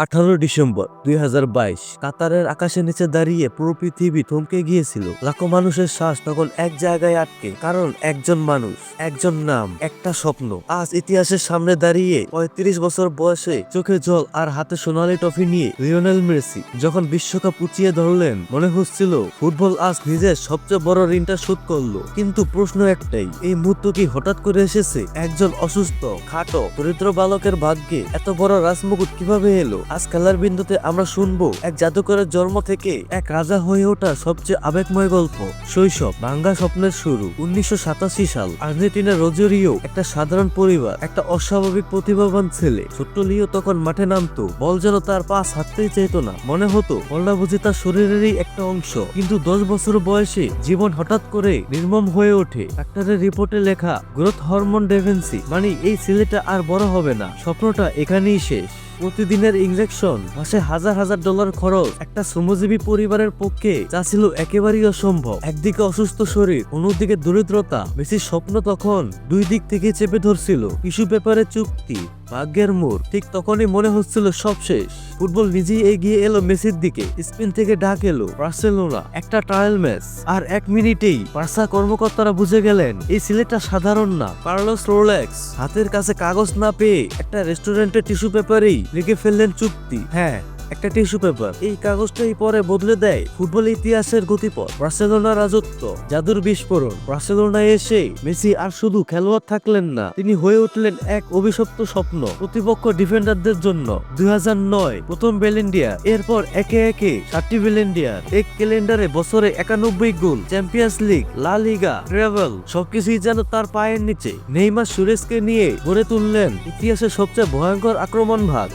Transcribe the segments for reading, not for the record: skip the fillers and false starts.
18 December 2022 কাতারের আকাশের নিচে দাঁড়িয়ে পুরো পৃথিবী থমকে গিয়েছিল। লাখো মানুষের শ্বাস তখন এক জায়গায় আটকে, কারণ একজন মানুষ, একজন নাম, একটা স্বপ্ন আজ ইতিহাসের সামনে দাঁড়িয়ে 35 বছর বয়সে চোখে জল আর হাতে সোনালি ট্রফি নিয়ে লিওনেল মেসি যখন বিশ্বকাপ উঁচিয়ে ধরলেন, মনে হচ্ছিল ফুটবল আজ নিজের সবচেয়ে বড় ঋণটা শোধ করলো। কিন্তু প্রশ্ন একটাই, এই মুহূর্ত কি হঠাৎ করে এসেছে? একজন অসুস্থ, খাটো, দরিদ্র বালকের ভাগ্যে এত বড় রাজমুকুট কিভাবে এলো? আজ খেলার বিন্দুতে আমরা শুনবো এক জাদুকরের জন্ম থেকে এক রাজা হয়ে ওঠা সবচেয়ে আবেগময় গল্প। শৈশব, ভাঙ্গা স্বপ্নের শুরু। 1987 সাল, আর্জেন্টিনার রোজারিও, একটা সাধারণ পরিবার, একটা অস্বাভাবিক প্রতিভাবান ছেলে। ছোট্ট লিও তখন মাঠে নামতো, বল যেন তার পা ছাড়তেই চাইতো না। মনে হতো বলটা বুঝি তার শরীরেরই একটা অংশ। কিন্তু 10 বছর বয়সে জীবন হঠাৎ করে নির্মম হয়ে ওঠে। ডাক্তারের রিপোর্টে লেখা গ্রোথ হরমোন ডেফিসিয়েন্সি, মানে এই ছেলেটা আর বড় হবে না। স্বপ্নটা এখানেই শেষ। প্রতিদিনের ইনজেকশন, মাসে হাজার হাজার ডলার খরচ, একটা শ্রমজীবী পরিবারের পক্ষে যা ছিল একেবারেই অসম্ভব। একদিকে অসুস্থ শরীর, অন্যদিকে দরিদ্রতা। মেসির স্বপ্ন তখন দুই দিক থেকে চেপে ধরছিল। টিস্যু পেপারের চুক্তি, ভাগ্যের মোড়। ঠিক তখনই মনে হচ্ছিল সব শেষ। ফুটবল নিজেই এগিয়ে এলো মেসির দিকে। স্পেন থেকে ডাক এলো, বার্সেলোনা, একটা ট্রায়াল ম্যাচ। আর 1 মিনিটেই বার্সা কর্মকর্তারা বুঝে গেলেন এই ছেলেটা সাধারণ না। কার্লোস রোলেক্স হাতের কাছে কাগজ না পেয়ে একটা রেস্টুরেন্টের টিস্যু পেপারেই লিখে ফেললেন চুক্তি। হ্যাঁ, একটা টিস্যু পেপার। এই কাগজটাই পরে বদলে দেয় ফুটবল ইতিহাসের গতিপথ। বার্সেলোনার রাজত্ব, জাদুর বিস্ফোরণ। বার্সেলোনায় এসে মেসি আর শুধু খেলোয়াড় থাকলেন না, তিনি হয়ে উঠলেন এক অভিশপ্ত স্বপ্ন প্রতিপক্ষ ডিফেন্ডারদের জন্য। 2009 প্রথম ব্যালেন্ডিয়ার, এরপর একে একে 7টি ব্যালেন্ডিয়ার। এক ক্যালেন্ডারে বছরে 91 গোল, চ্যাম্পিয়ন্স লিগ, লা লিগা, ট্রেভেল, সবকিছুই যেন তার পায়ের নিচে। নেইমার সুরেশকে নিয়ে গড়ে তুললেন ইতিহাসের সবচেয়ে ভয়ঙ্কর আক্রমণ ভাগ।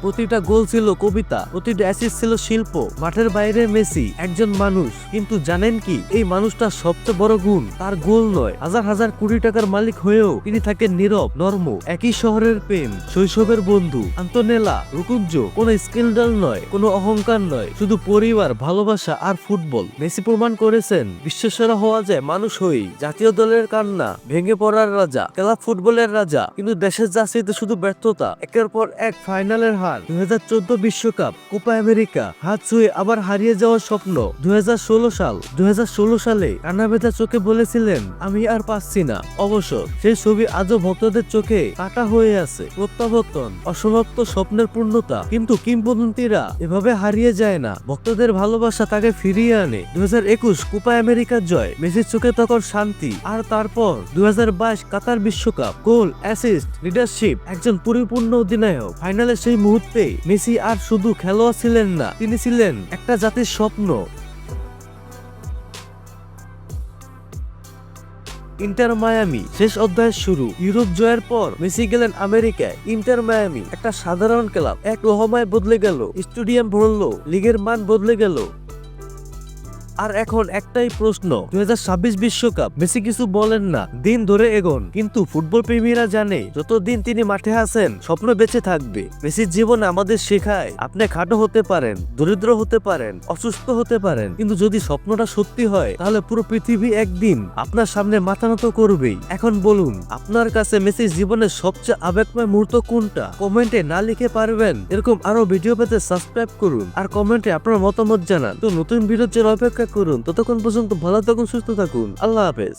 প্রতিটা গোল ছিল কবিতা, প্রতিটা অ্যাসিস্ট ছিল শিল্প। মাঠের বাইরে মেসি একজন মানুষ, কিন্তু জানেন কি এই মানুষটার সবচেয়ে বড় গুণ? তার গোল নয়। হাজার হাজার কোটি টাকার মালিক হয়েও তিনি থাকেন নীরব, নর্ম। একই শহরের প্রেম, শৈশবের বন্ধু, আন্তনেলা, রুকুঞ্জো। কোনো স্ক্যান্ডাল নয়, কোনো অহংকার নয়, শুধু পরিবার, ভালোবাসা আর ফুটবল। মেসি প্রমাণ করেছেন বিশ্বসেরা হওয়া যায় মানুষ হয়েই। জাতীয় দলের কান্না, ভেঙে পড়ার রাজা, ক্লাব ফুটবলের রাজা, কিন্তু দেশের জার্সিতে শুধু ব্যর্থতা। একের পর এক ফাইনালের হার। 2014 বিশ্বকাপ, কোপা আমেরিকা, হাত ছুঁয়ে আবার হারিয়ে যাওয়ার স্বপ্ন। 2016 সালে কান্না ভেজা চোখে বলেছিলেন আমি আর পাচ্ছি না। অবশ্য সেই ছবি আজও ভক্তদের চোখে কাটা হয়ে আছে। প্রত্যাবর্তন, অসমাপ্ত স্বপ্নের পূর্ণতা। কিন্তু কিংবদন্তিরা এভাবে হারিয়ে যায় না, ভক্তদের ভালোবাসা তাকে ফিরিয়ে আনে। 2021 কোপা আমেরিকার জয়, মেসির চোখে তখন শান্তি। আর তারপর 2022 কাতার বিশ্বকাপ, গোল, অ্যাসিস্ট, লিডারশিপ, একজন পরিপূর্ণ অধিনায়ক। ফাইনালে সেই মুহূর্তে মেসি আর শুধু খেলোয়াড় ছিলেন না, তিনি ছিলেন একটা জাতির স্বপ্ন। ইন্টার মায়ামি, শেষ অধ্যায়ের শুরু। ইউরোপ জয়ের পর মেসি গেলেন আমেরিকায়। ইন্টার মায়ামি একটা সাধারণ ক্লাব, এক লহমায় বদলে গেল। স্টেডিয়াম ভরলো, লিগের মান বদলে গেল। আর এখন একটাই প্রশ্ন, 2026 বিশ্বকাপ। মেসি কিছু বলেন না, দিন ধরে এগোন। কিন্তু ফুটবল প্রেমীরা জানে যতদিন তিনি মাঠে আছেন স্বপ্ন বেঁচে থাকবে। মেসির জীবন আমাদের শেখায় আপনি খাটো হতে পারেন, দরিদ্র হতে পারেন, অসুস্থ হতে পারেন, কিন্তু যদি স্বপ্নটা সত্যি হয় তাহলে পুরো পৃথিবী একদিন আপনার সামনে মাথা নত করবেই। এখন বলুন, আপনার কাছে মেসির জীবনের সবচেয়ে আবেগময় মুহূর্ত কোনটা? কমেন্টে না লিখে পারবেন? এরকম আরো ভিডিও পেতে সাবস্ক্রাইব করুন আর কমেন্টে আপনার মতামত জানান। তো নতুন ভিডিওর জন্য অপেক্ষা করুন। ততক্ষণ পর্যন্ত ভালো থাকুন, সুস্থ থাকুন। আল্লাহ হাফেজ।